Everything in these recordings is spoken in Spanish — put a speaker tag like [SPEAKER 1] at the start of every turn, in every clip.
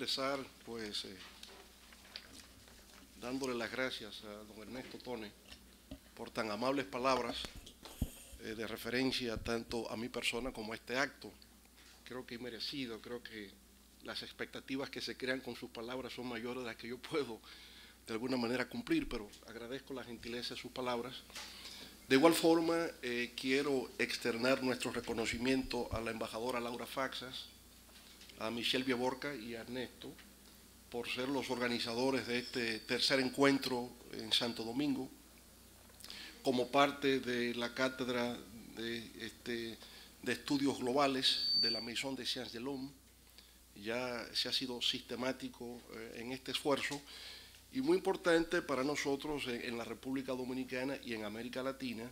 [SPEAKER 1] expresar, pues, dándole las gracias a don Ernesto Tone por tan amables palabras de referencia tanto a mi persona como a este acto. Creo que he merecido, creo que las expectativas que se crean con sus palabras son mayores de las que yo puedo de alguna manera cumplir, pero agradezco la gentileza de sus palabras. De igual forma, quiero externar nuestro reconocimiento a la embajadora Laura Faxas, a Michelle Viaborca y a Ernesto por ser los organizadores de este tercer encuentro en Santo Domingo, como parte de la cátedra de estudios globales de la Maison des Sciences de l'Homme. Ya se ha sido sistemático en este esfuerzo y muy importante para nosotros en la República Dominicana y en América Latina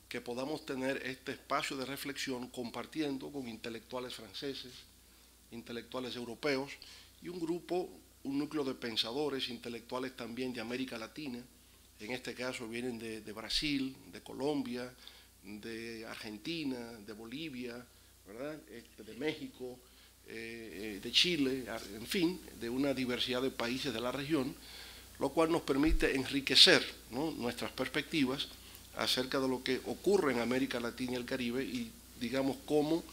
[SPEAKER 1] que podamos tener este espacio de reflexión compartiendo con intelectuales franceses, intelectuales europeos y un núcleo de pensadores intelectuales también de América Latina. En este caso vienen de Brasil, de Colombia, de Argentina, de Bolivia, ¿verdad? De México, de Chile, en fin, de una diversidad de países de la región, lo cual nos permite enriquecer, ¿no?, nuestras perspectivas acerca de lo que ocurre en América Latina y el Caribe y, digamos, cómo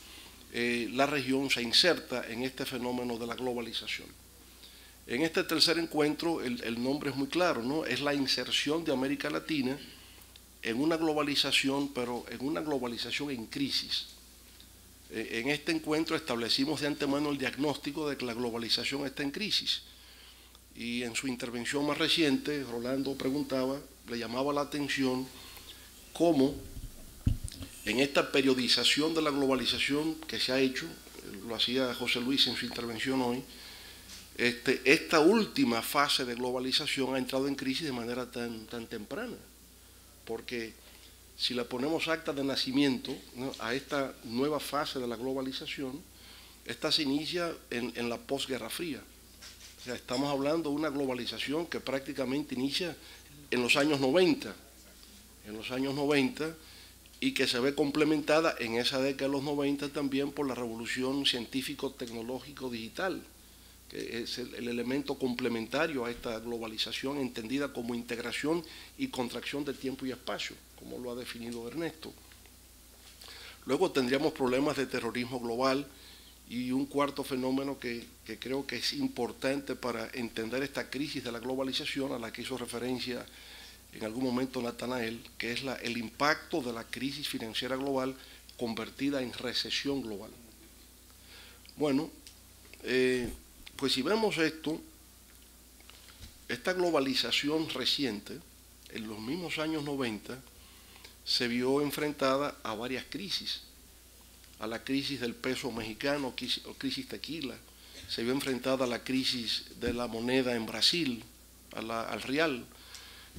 [SPEAKER 1] la región se inserta en este fenómeno de la globalización. En este tercer encuentro el nombre es muy claro, ¿no? Es la inserción de América Latina en una globalización, pero en una globalización en crisis. En este encuentro establecimos de antemano el diagnóstico de que la globalización está en crisis. Y en su intervención más reciente, Rolando preguntaba, le llamaba la atención cómo en esta periodización de la globalización que se ha hecho, lo hacía José Luis en su intervención hoy, esta última fase de globalización ha entrado en crisis de manera tan temprana, porque si le ponemos acta de nacimiento, ¿no?, a esta nueva fase de la globalización, esta se inicia en la posguerra fría. O sea, estamos hablando de una globalización que prácticamente inicia en los años 90, y que se ve complementada en esa década de los 90 también por la revolución científico-tecnológico-digital, que es el elemento complementario a esta globalización entendida como integración y contracción de tiempo y espacio, como lo ha definido Ernesto. Luego tendríamos problemas de terrorismo global y un cuarto fenómeno que creo que es importante para entender esta crisis de la globalización a la que hizo referencia en algún momento Natanael, que es el impacto de la crisis financiera global convertida en recesión global. Bueno, pues si vemos esto, esta globalización reciente, en los mismos años 90, se vio enfrentada a varias crisis, a la crisis del peso mexicano, o crisis tequila, se vio enfrentada a la crisis de la moneda en Brasil, al real,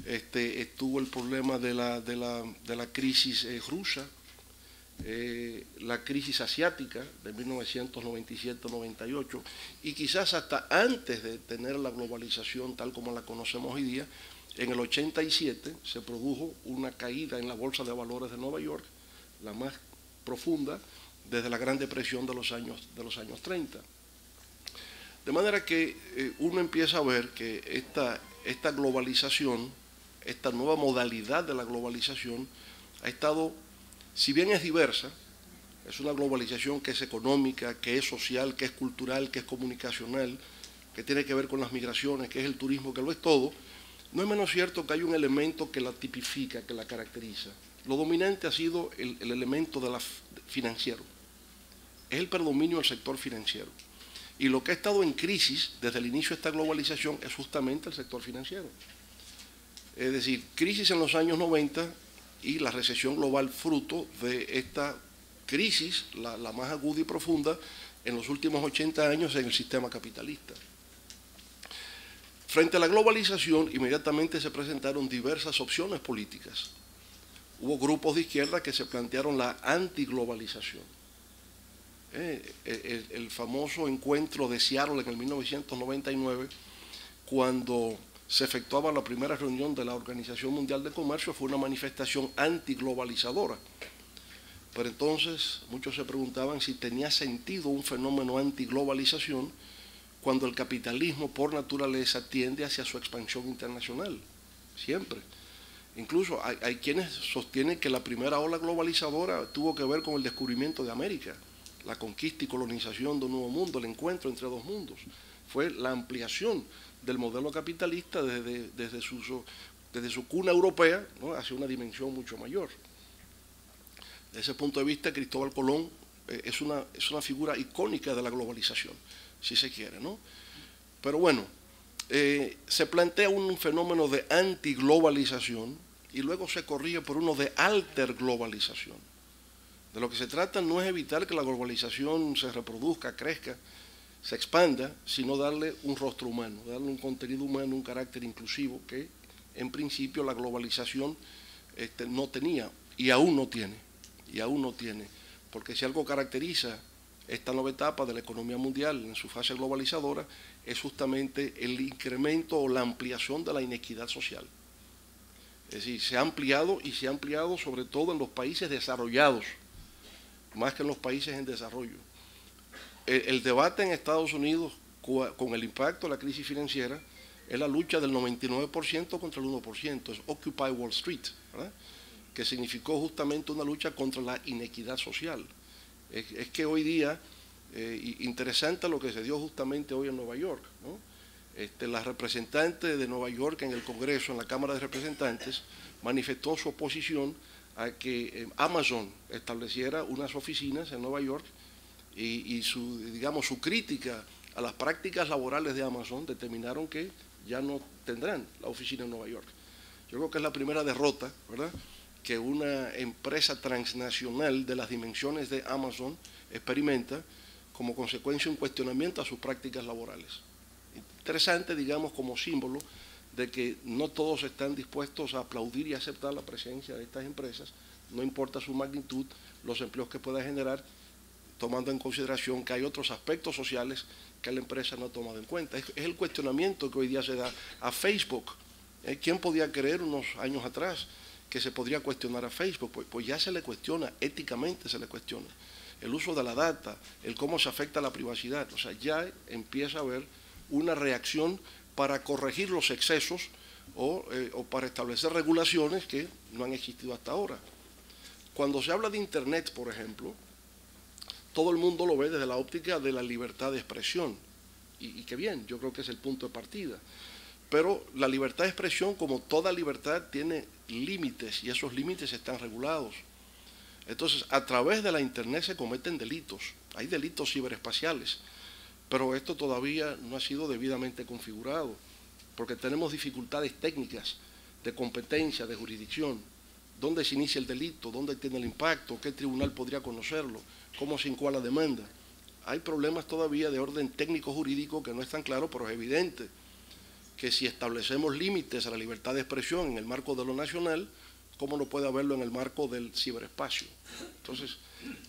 [SPEAKER 1] estuvo el problema de la crisis rusa, la crisis asiática de 1997-98 y quizás hasta antes de tener la globalización tal como la conocemos hoy día, en el 87 se produjo una caída en la Bolsa de Valores de Nueva York, la más profunda desde la Gran Depresión de los años 30. De manera que uno empieza a ver que esta globalización, esta nueva modalidad de la globalización ha estado, si bien es diversa, es una globalización que es económica, que es social, que es cultural, que es comunicacional, que tiene que ver con las migraciones, que es el turismo, que lo es todo, no es menos cierto que hay un elemento que la tipifica, que la caracteriza. Lo dominante ha sido el elemento financiero, es el predominio del sector financiero. Y lo que ha estado en crisis desde el inicio de esta globalización es justamente el sector financiero. Es decir, crisis en los años 90 y la recesión global fruto de esta crisis, la más aguda y profunda, en los últimos 80 años en el sistema capitalista. Frente a la globalización, inmediatamente se presentaron diversas opciones políticas. Hubo grupos de izquierda que se plantearon la antiglobalización. El famoso encuentro de Seattle en el 1999, cuando se efectuaba la primera reunión de la Organización Mundial de Comercio, fue una manifestación antiglobalizadora. Pero entonces muchos se preguntaban si tenía sentido un fenómeno antiglobalización cuando el capitalismo por naturaleza tiende hacia su expansión internacional, siempre. Incluso hay quienes sostienen que la primera ola globalizadora tuvo que ver con el descubrimiento de América, la conquista y colonización de un nuevo mundo, el encuentro entre dos mundos. Fue la ampliación del modelo capitalista desde su cuna europea, ¿no?, hacia una dimensión mucho mayor. Desde ese punto de vista, Cristóbal Colón es una figura icónica de la globalización, si se quiere, ¿no? Pero bueno, se plantea un fenómeno de antiglobalización y luego se corrige por uno de alterglobalización. De lo que se trata no es evitar que la globalización se reproduzca, crezca, se expanda, sino darle un rostro humano, darle un contenido humano, un carácter inclusivo que en principio la globalización no tenía y aún no tiene, porque si algo caracteriza esta nueva etapa de la economía mundial en su fase globalizadora es justamente el incremento o la ampliación de la inequidad social. Es decir, se ha ampliado y se ha ampliado sobre todo en los países desarrollados, más que en los países en desarrollo. El debate en Estados Unidos con el impacto de la crisis financiera es la lucha del 99% contra el 1%, es Occupy Wall Street, ¿verdad?, que significó justamente una lucha contra la inequidad social. Es que hoy día, interesante lo que se dio justamente hoy en Nueva York, ¿no? La representante de Nueva York en el Congreso, en la Cámara de Representantes, manifestó su oposición a que Amazon estableciera unas oficinas en Nueva York y su crítica a las prácticas laborales de Amazon determinaron que ya no tendrán la oficina en Nueva York. Yo creo que es la primera derrota, ¿verdad?, que una empresa transnacional de las dimensiones de Amazon experimenta como consecuencia un cuestionamiento a sus prácticas laborales. Interesante, digamos, como símbolo de que no todos están dispuestos a aplaudir y aceptar la presencia de estas empresas, no importa su magnitud, los empleos que pueda generar, tomando en consideración que hay otros aspectos sociales que la empresa no ha tomado en cuenta. Es el cuestionamiento que hoy día se da a Facebook. ¿Quién podía creer unos años atrás que se podría cuestionar a Facebook? Pues ya se le cuestiona, éticamente se le cuestiona. El uso de la data, el cómo se afecta a la privacidad, o sea, ya empieza a haber una reacción para corregir los excesos o para establecer regulaciones que no han existido hasta ahora. Cuando se habla de Internet, por ejemplo, todo el mundo lo ve desde la óptica de la libertad de expresión. Y qué bien, yo creo que es el punto de partida. Pero la libertad de expresión, como toda libertad, tiene límites y esos límites están regulados. Entonces, a través de la Internet se cometen delitos. Hay delitos ciberespaciales. Pero esto todavía no ha sido debidamente configurado, porque tenemos dificultades técnicas de competencia, de jurisdicción. ¿Dónde se inicia el delito? ¿Dónde tiene el impacto? ¿Qué tribunal podría conocerlo? ¿Cómo se incoa la demanda? Hay problemas todavía de orden técnico-jurídico que no están claros, pero es evidente que si establecemos límites a la libertad de expresión en el marco de lo nacional, ¿cómo no puede haberlo en el marco del ciberespacio? Entonces,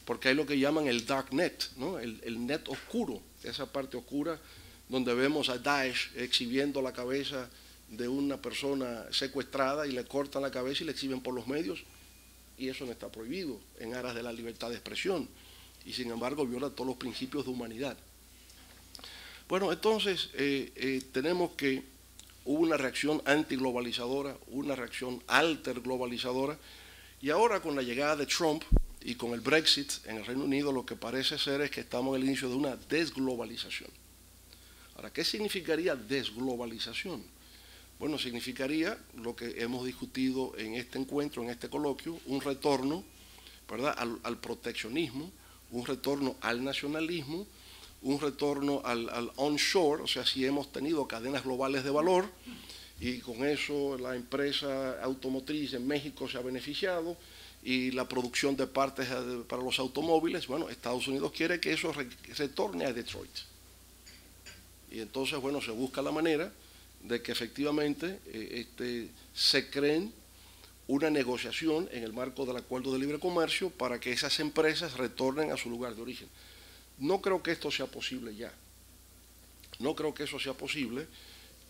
[SPEAKER 1] porque hay lo que llaman el dark net, ¿no?, el net oscuro, esa parte oscura donde vemos a Daesh exhibiendo la cabeza de una persona secuestrada y le cortan la cabeza y la exhiben por los medios, y eso no está prohibido en aras de la libertad de expresión, y sin embargo viola todos los principios de humanidad. Bueno, entonces tenemos que hubo una reacción antiglobalizadora, una reacción alterglobalizadora, y ahora con la llegada de Trump y con el Brexit en el Reino Unido, lo que parece ser es que estamos en el inicio de una desglobalización. Ahora, ¿qué significaría desglobalización? Bueno, significaría lo que hemos discutido en este encuentro, en este coloquio, un retorno, ¿verdad?, al proteccionismo, un retorno al nacionalismo, un retorno al onshore, o sea, si hemos tenido cadenas globales de valor y con eso la empresa automotriz en México se ha beneficiado y la producción de partes para los automóviles, bueno, Estados Unidos quiere que eso retorne a Detroit. Y entonces, bueno, se busca la manera de que efectivamente se creen una negociación en el marco del acuerdo de libre comercio para que esas empresas retornen a su lugar de origen. No creo que esto sea posible ya. No creo que eso sea posible,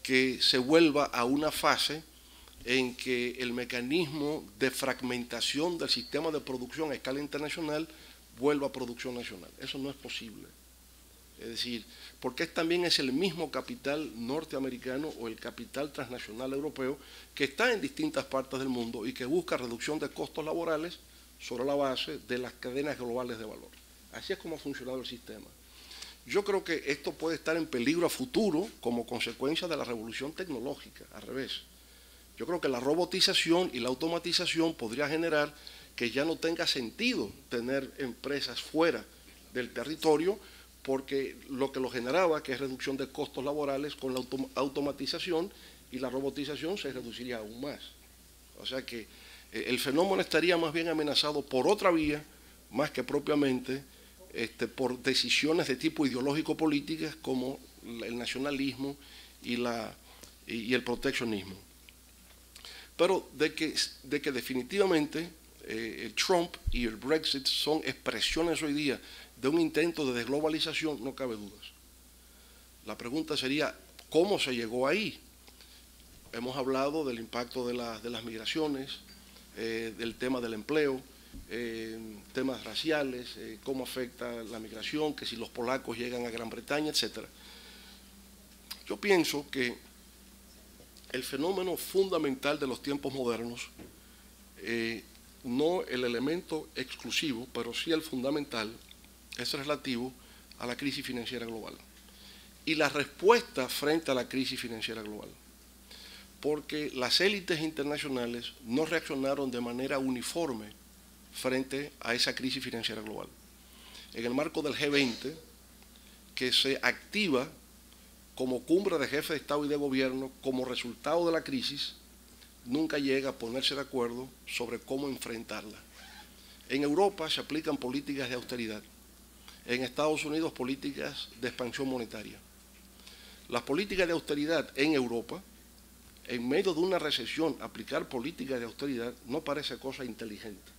[SPEAKER 1] que se vuelva a una fase en que el mecanismo de fragmentación del sistema de producción a escala internacional vuelva a producción nacional. Eso no es posible. Es decir, porque también es el mismo capital norteamericano o el capital transnacional europeo que está en distintas partes del mundo y que busca reducción de costos laborales sobre la base de las cadenas globales de valor. Así es como ha funcionado el sistema. Yo creo que esto puede estar en peligro a futuro como consecuencia de la revolución tecnológica, al revés. Yo creo que la robotización y la automatización podría generar que ya no tenga sentido tener empresas fuera del territorio, porque lo que lo generaba, que es reducción de costos laborales, con la automatización y la robotización se reduciría aún más. O sea que el fenómeno estaría más bien amenazado por otra vía, más que propiamente por decisiones de tipo ideológico-políticas como el nacionalismo y el proteccionismo. Pero de que definitivamente el Trump y el Brexit son expresiones hoy día de un intento de desglobalización, no cabe dudas. La pregunta sería, ¿cómo se llegó ahí? Hemos hablado del impacto de las migraciones, del tema del empleo, temas raciales, cómo afecta la migración, que si los polacos llegan a Gran Bretaña, etc. Yo pienso que el fenómeno fundamental de los tiempos modernos, no el elemento exclusivo, pero sí el fundamental, es relativo a la crisis financiera global y la respuesta frente a la crisis financiera global. Porque las élites internacionales no reaccionaron de manera uniforme frente a esa crisis financiera global. En el marco del G20, que se activa como cumbre de jefes de Estado y de Gobierno como resultado de la crisis, nunca llega a ponerse de acuerdo sobre cómo enfrentarla. En Europa se aplican políticas de austeridad. En Estados Unidos, políticas de expansión monetaria. Las políticas de austeridad en Europa, en medio de una recesión, aplicar políticas de austeridad no parece cosa inteligente.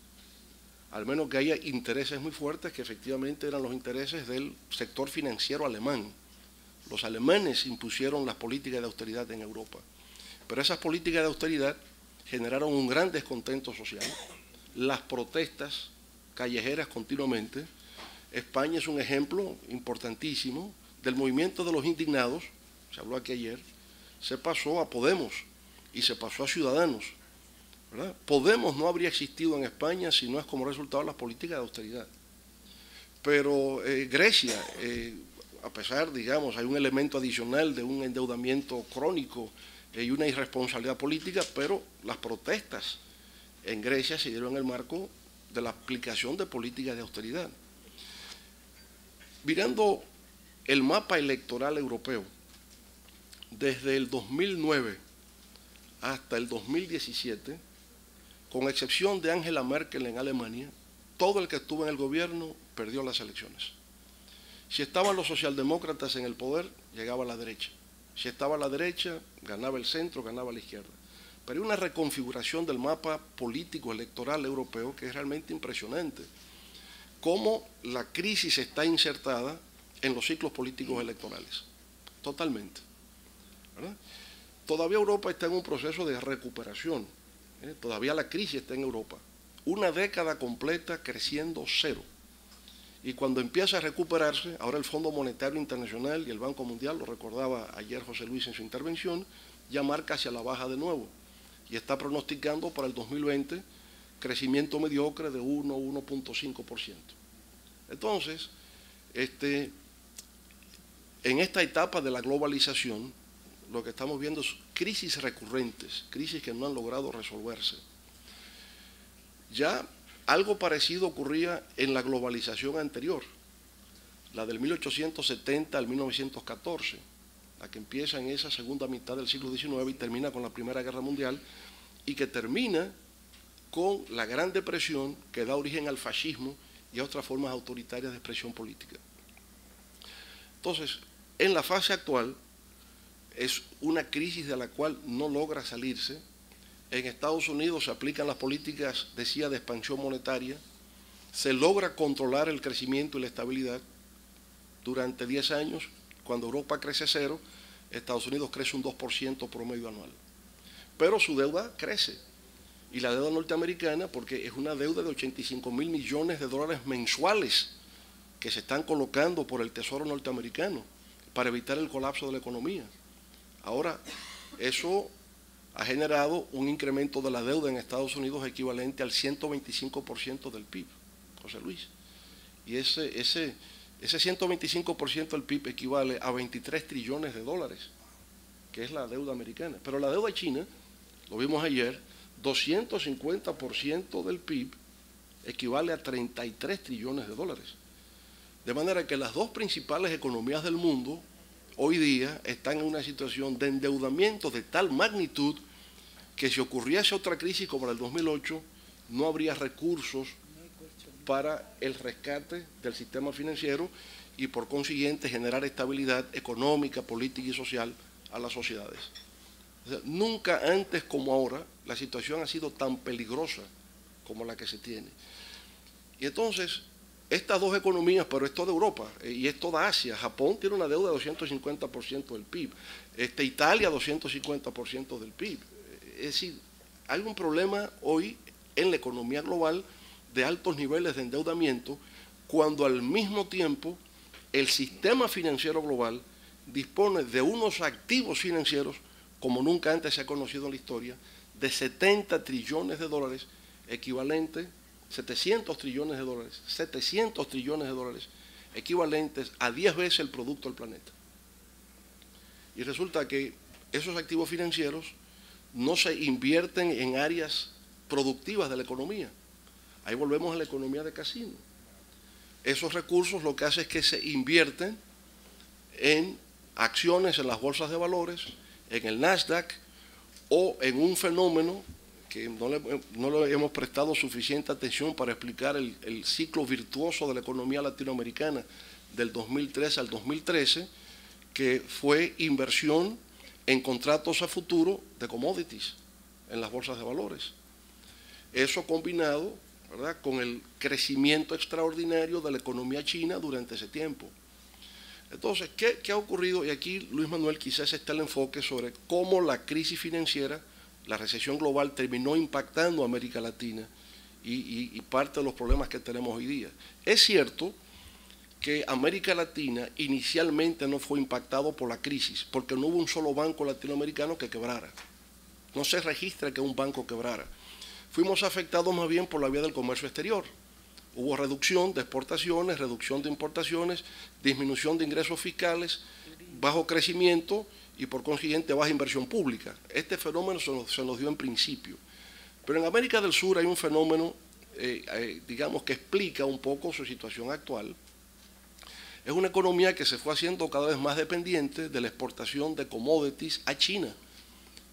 [SPEAKER 1] Al menos que haya intereses muy fuertes, que efectivamente eran los intereses del sector financiero alemán. Los alemanes impusieron las políticas de austeridad en Europa. Pero esas políticas de austeridad generaron un gran descontento social. Las protestas callejeras continuamente. España es un ejemplo importantísimo del movimiento de los indignados, se habló aquí ayer, se pasó a Podemos y se pasó a Ciudadanos, ¿verdad? Podemos no habría existido en España si no es como resultado de las políticas de austeridad. Pero Grecia, a pesar, digamos, hay un elemento adicional de un endeudamiento crónico y una irresponsabilidad política, pero las protestas en Grecia se dieron en el marco de la aplicación de políticas de austeridad. Mirando el mapa electoral europeo, desde el 2009 hasta el 2017, con excepción de Angela Merkel en Alemania, todo el que estuvo en el gobierno perdió las elecciones. Si estaban los socialdemócratas en el poder, llegaba a la derecha. Si estaba a la derecha, ganaba el centro, ganaba la izquierda. Pero hay una reconfiguración del mapa político electoral europeo que es realmente impresionante. Cómo la crisis está insertada en los ciclos políticos electorales. Totalmente. ¿Verdad? Todavía Europa está en un proceso de recuperación. Todavía la crisis está en Europa. Una década completa creciendo cero. Y cuando empieza a recuperarse, ahora el Fondo Monetario Internacional y el Banco Mundial, lo recordaba ayer José Luis en su intervención, ya marca hacia la baja de nuevo. Y está pronosticando para el 2020 crecimiento mediocre de 1,5%. Entonces, en esta etapa de la globalización, lo que estamos viendo es crisis recurrentes, crisis que no han logrado resolverse. Ya algo parecido ocurría en la globalización anterior, la del 1870 al 1914, la que empieza en esa segunda mitad del siglo XIX y termina con la Primera Guerra Mundial, y que termina con la Gran Depresión que da origen al fascismo y a otras formas autoritarias de expresión política. Entonces, en la fase actual es una crisis de la cual no logra salirse. En Estados Unidos se aplican las políticas, decía, de expansión monetaria, se logra controlar el crecimiento y la estabilidad durante 10 años. Cuando Europa crece cero, Estados Unidos crece un 2% promedio anual. Pero su deuda crece. Y la deuda norteamericana, porque es una deuda de 85.000 millones de dólares mensuales que se están colocando por el Tesoro norteamericano para evitar el colapso de la economía. Ahora, eso ha generado un incremento de la deuda en Estados Unidos equivalente al 125% del PIB, José Luis. Y ese 125% del PIB equivale a 23 trillones de dólares, que es la deuda americana. Pero la deuda china, lo vimos ayer, 250% del PIB equivale a 33 trillones de dólares. De manera que las dos principales economías del mundo hoy día están en una situación de endeudamiento de tal magnitud que si ocurriese otra crisis como la del 2008, no habría recursos para el rescate del sistema financiero y por consiguiente generar estabilidad económica, política y social a las sociedades. O sea, nunca antes como ahora la situación ha sido tan peligrosa como la que se tiene. Y entonces, estas dos economías, pero es toda Europa y es toda Asia. Japón tiene una deuda de 250% del PIB. Italia 250% del PIB. Es decir, hay un problema hoy en la economía global de altos niveles de endeudamiento cuando al mismo tiempo el sistema financiero global dispone de unos activos financieros como nunca antes se ha conocido en la historia, de 70 trillones de dólares, equivalente 700 trillones de dólares, 700 trillones de dólares, equivalentes a 10 veces el producto del planeta. Y resulta que esos activos financieros no se invierten en áreas productivas de la economía. Ahí volvemos a la economía de casino. Esos recursos lo que hace es que se invierten en acciones en las bolsas de valores, en el Nasdaq o en un fenómeno que no le hemos prestado suficiente atención para explicar el ciclo virtuoso de la economía latinoamericana del 2013 al 2013, que fue inversión en contratos a futuro de commodities en las bolsas de valores. Eso combinado, ¿verdad?, con el crecimiento extraordinario de la economía china durante ese tiempo. Entonces, ¿qué ha ocurrido? Y aquí, Luis Manuel, quizás está el enfoque sobre cómo la crisis financiera, la recesión global, terminó impactando a América Latina y parte de los problemas que tenemos hoy día. Es cierto que América Latina inicialmente no fue impactado por la crisis, porque no hubo un solo banco latinoamericano que quebrara. No se registra que un banco quebrara. Fuimos afectados más bien por la vía del comercio exterior. Hubo reducción de exportaciones, reducción de importaciones, disminución de ingresos fiscales, bajo crecimiento y por consiguiente baja inversión pública. Este fenómeno se nos dio en principio. Pero en América del Sur hay un fenómeno, digamos, que explica un poco su situación actual. Es una economía que se fue haciendo cada vez más dependiente de la exportación de commodities a China.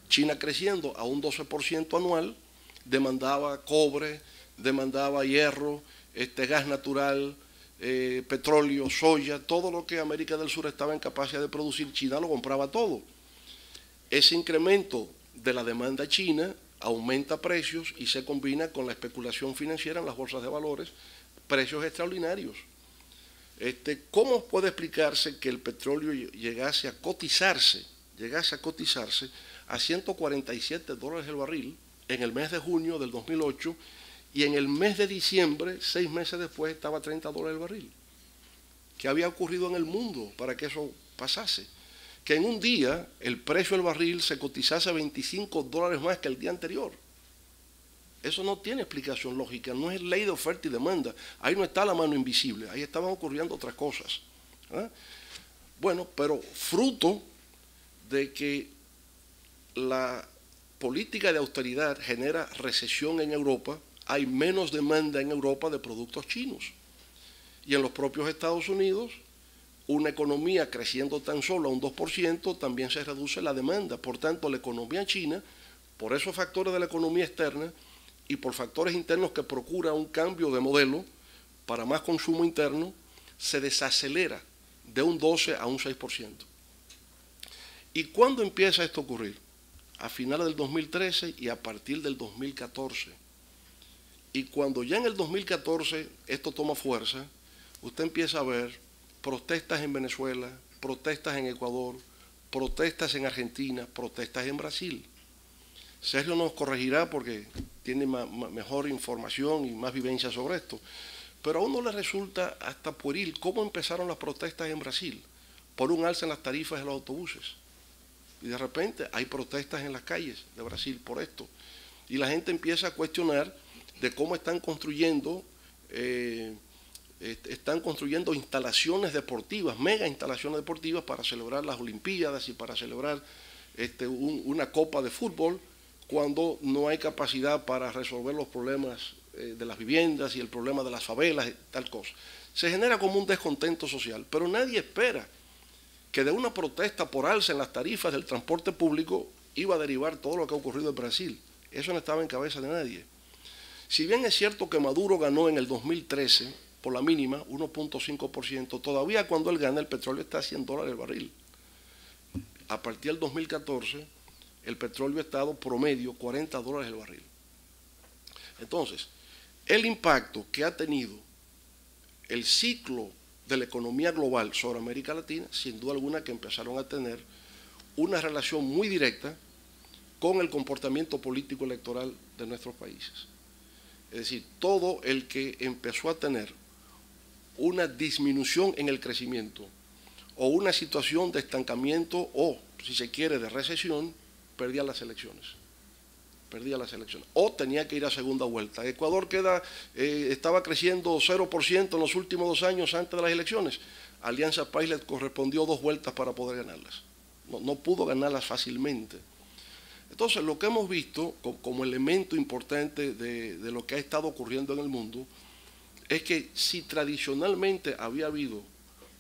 [SPEAKER 1] China creciendo a un 12% anual, demandaba cobre, demandaba hierro, gas natural, petróleo, soya, todo lo que América del Sur estaba en capacidad de producir, China lo compraba todo. Ese incremento de la demanda china aumenta precios y se combina con la especulación financiera en las bolsas de valores, precios extraordinarios. ¿Cómo puede explicarse que el petróleo llegase a cotizarse a 147 dólares el barril en el mes de junio del 2008 y en el mes de diciembre, 6 meses después, estaba a 30 dólares el barril? ¿Qué había ocurrido en el mundo para que eso pasase? Que en un día el precio del barril se cotizase a 25 dólares más que el día anterior. Eso no tiene explicación lógica, no es ley de oferta y demanda. Ahí no está la mano invisible, ahí estaban ocurriendo otras cosas. ¿Ah? Bueno, pero fruto de que la política de austeridad genera recesión en Europa, hay menos demanda en Europa de productos chinos. Y en los propios Estados Unidos, una economía creciendo tan solo a un 2%, también se reduce la demanda. Por tanto, la economía china, por esos factores de la economía externa y por factores internos que procura un cambio de modelo para más consumo interno, se desacelera de un 12 a un 6%. ¿Y cuándo empieza esto a ocurrir? A finales del 2013 y a partir del 2014. Y cuando ya en el 2014 esto toma fuerza, usted empieza a ver protestas en Venezuela, protestas en Ecuador, protestas en Argentina, protestas en Brasil. Sergio nos corregirá porque tiene mejor información y más vivencia sobre esto. Pero a uno le resulta hasta pueril cómo empezaron las protestas en Brasil por un alza en las tarifas de los autobuses. Y de repente hay protestas en las calles de Brasil por esto. Y la gente empieza a cuestionar de cómo están construyendo instalaciones deportivas, mega instalaciones deportivas para celebrar las Olimpiadas y para celebrar una copa de fútbol, cuando no hay capacidad para resolver los problemas de las viviendas y el problema de las favelas, tal cosa. Se genera como un descontento social, pero nadie espera que de una protesta por alza en las tarifas del transporte público iba a derivar todo lo que ha ocurrido en Brasil. Eso no estaba en cabeza de nadie. Si bien es cierto que Maduro ganó en el 2013 por la mínima, 1.5%, todavía cuando él gana el petróleo está a $100 el barril. A partir del 2014, el petróleo ha estado promedio $40 el barril. Entonces, el impacto que ha tenido el ciclo de la economía global sobre América Latina, sin duda alguna que empezaron a tener una relación muy directa con el comportamiento político electoral de nuestros países. Es decir, todo el que empezó a tener una disminución en el crecimiento o una situación de estancamiento o, si se quiere, de recesión, perdía las elecciones. O tenía que ir a segunda vuelta. Ecuador estaba creciendo 0% en los últimos 2 años antes de las elecciones. Alianza País le correspondió 2 vueltas para poder ganarlas. No pudo ganarlas fácilmente. Entonces, lo que hemos visto como elemento importante de lo que ha estado ocurriendo en el mundo es que si tradicionalmente había habido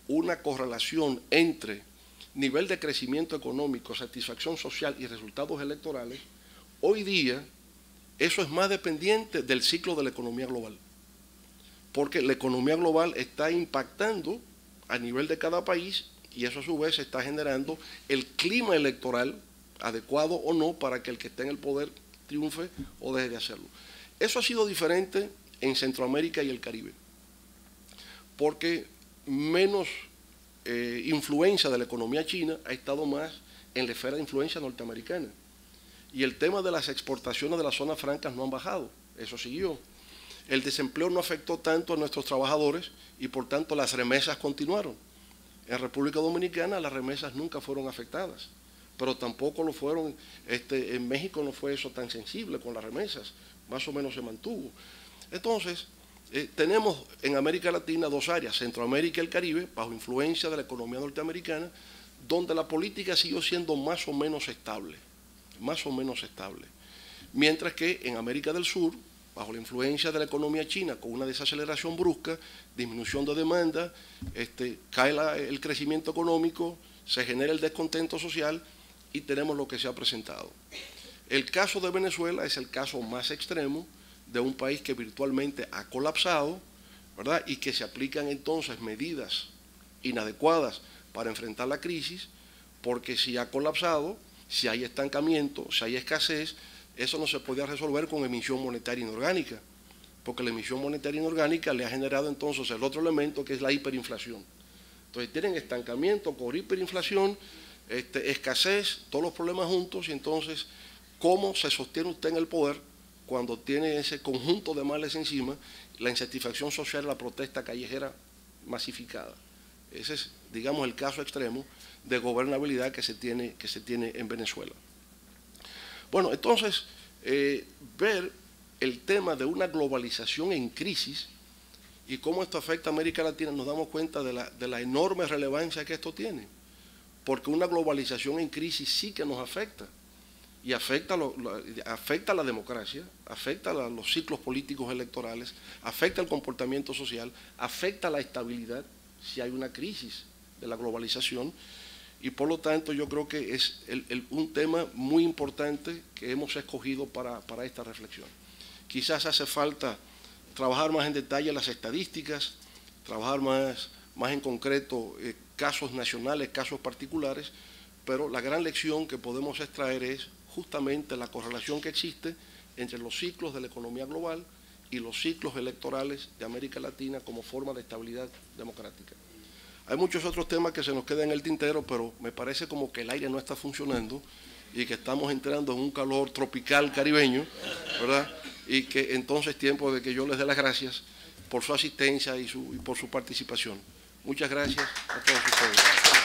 [SPEAKER 1] una correlación entre nivel de crecimiento económico, satisfacción social y resultados electorales, hoy día eso es más dependiente del ciclo de la economía global, porque la economía global está impactando a nivel de cada país y eso a su vez está generando el clima electoral adecuado o no para que el que esté en el poder triunfe o deje de hacerlo. Eso ha sido diferente en Centroamérica y el Caribe, porque menos influencia de la economía china ha estado más en la esfera de influencia norteamericana. Y el tema de las exportaciones de las zonas francas no han bajado, eso siguió. El desempleo no afectó tanto a nuestros trabajadores y por tanto las remesas continuaron. En República Dominicana las remesas nunca fueron afectadas, pero tampoco lo fueron, en México no fue eso tan sensible con las remesas, más o menos se mantuvo. Entonces, tenemos en América Latina 2 áreas, Centroamérica y el Caribe, bajo influencia de la economía norteamericana, donde la política siguió siendo más o menos estable, mientras que en América del Sur, bajo la influencia de la economía china, con una desaceleración brusca, disminución de demanda, cae el crecimiento económico, se genera el descontento social y tenemos lo que se ha presentado. El caso de Venezuela es el caso más extremo de un país que virtualmente ha colapsado, ¿verdad? Y que se aplican entonces medidas inadecuadas para enfrentar la crisis, porque si ha colapsado, si hay estancamiento, si hay escasez, eso no se podía resolver con emisión monetaria inorgánica, porque la emisión monetaria inorgánica le ha generado entonces el otro elemento que es la hiperinflación. Entonces tienen estancamiento con hiperinflación, escasez, todos los problemas juntos, y entonces, ¿cómo se sostiene usted en el poder cuando tiene ese conjunto de males encima, la insatisfacción social, la protesta callejera masificada? Ese es, digamos, el caso extremo de gobernabilidad que se tiene en Venezuela. Bueno, entonces, ver el tema de una globalización en crisis y cómo esto afecta a América Latina, nos damos cuenta de la enorme relevancia que esto tiene, porque una globalización en crisis sí que nos afecta, y afecta a la democracia, afecta a los ciclos políticos electorales, afecta al comportamiento social, afecta a la estabilidad si hay una crisis de la globalización, y por lo tanto yo creo que es un tema muy importante que hemos escogido para esta reflexión. Quizás hace falta trabajar más en detalle las estadísticas, trabajar más en concreto casos nacionales, casos particulares, pero la gran lección que podemos extraer es justamente la correlación que existe entre los ciclos de la economía global y los ciclos electorales de América Latina como forma de estabilidad democrática. Hay muchos otros temas que se nos quedan en el tintero, pero me parece como que el aire no está funcionando y que estamos entrando en un calor tropical caribeño, ¿verdad? Y que entonces es tiempo de que yo les dé las gracias por su asistencia y por su participación. Muchas gracias a todos ustedes.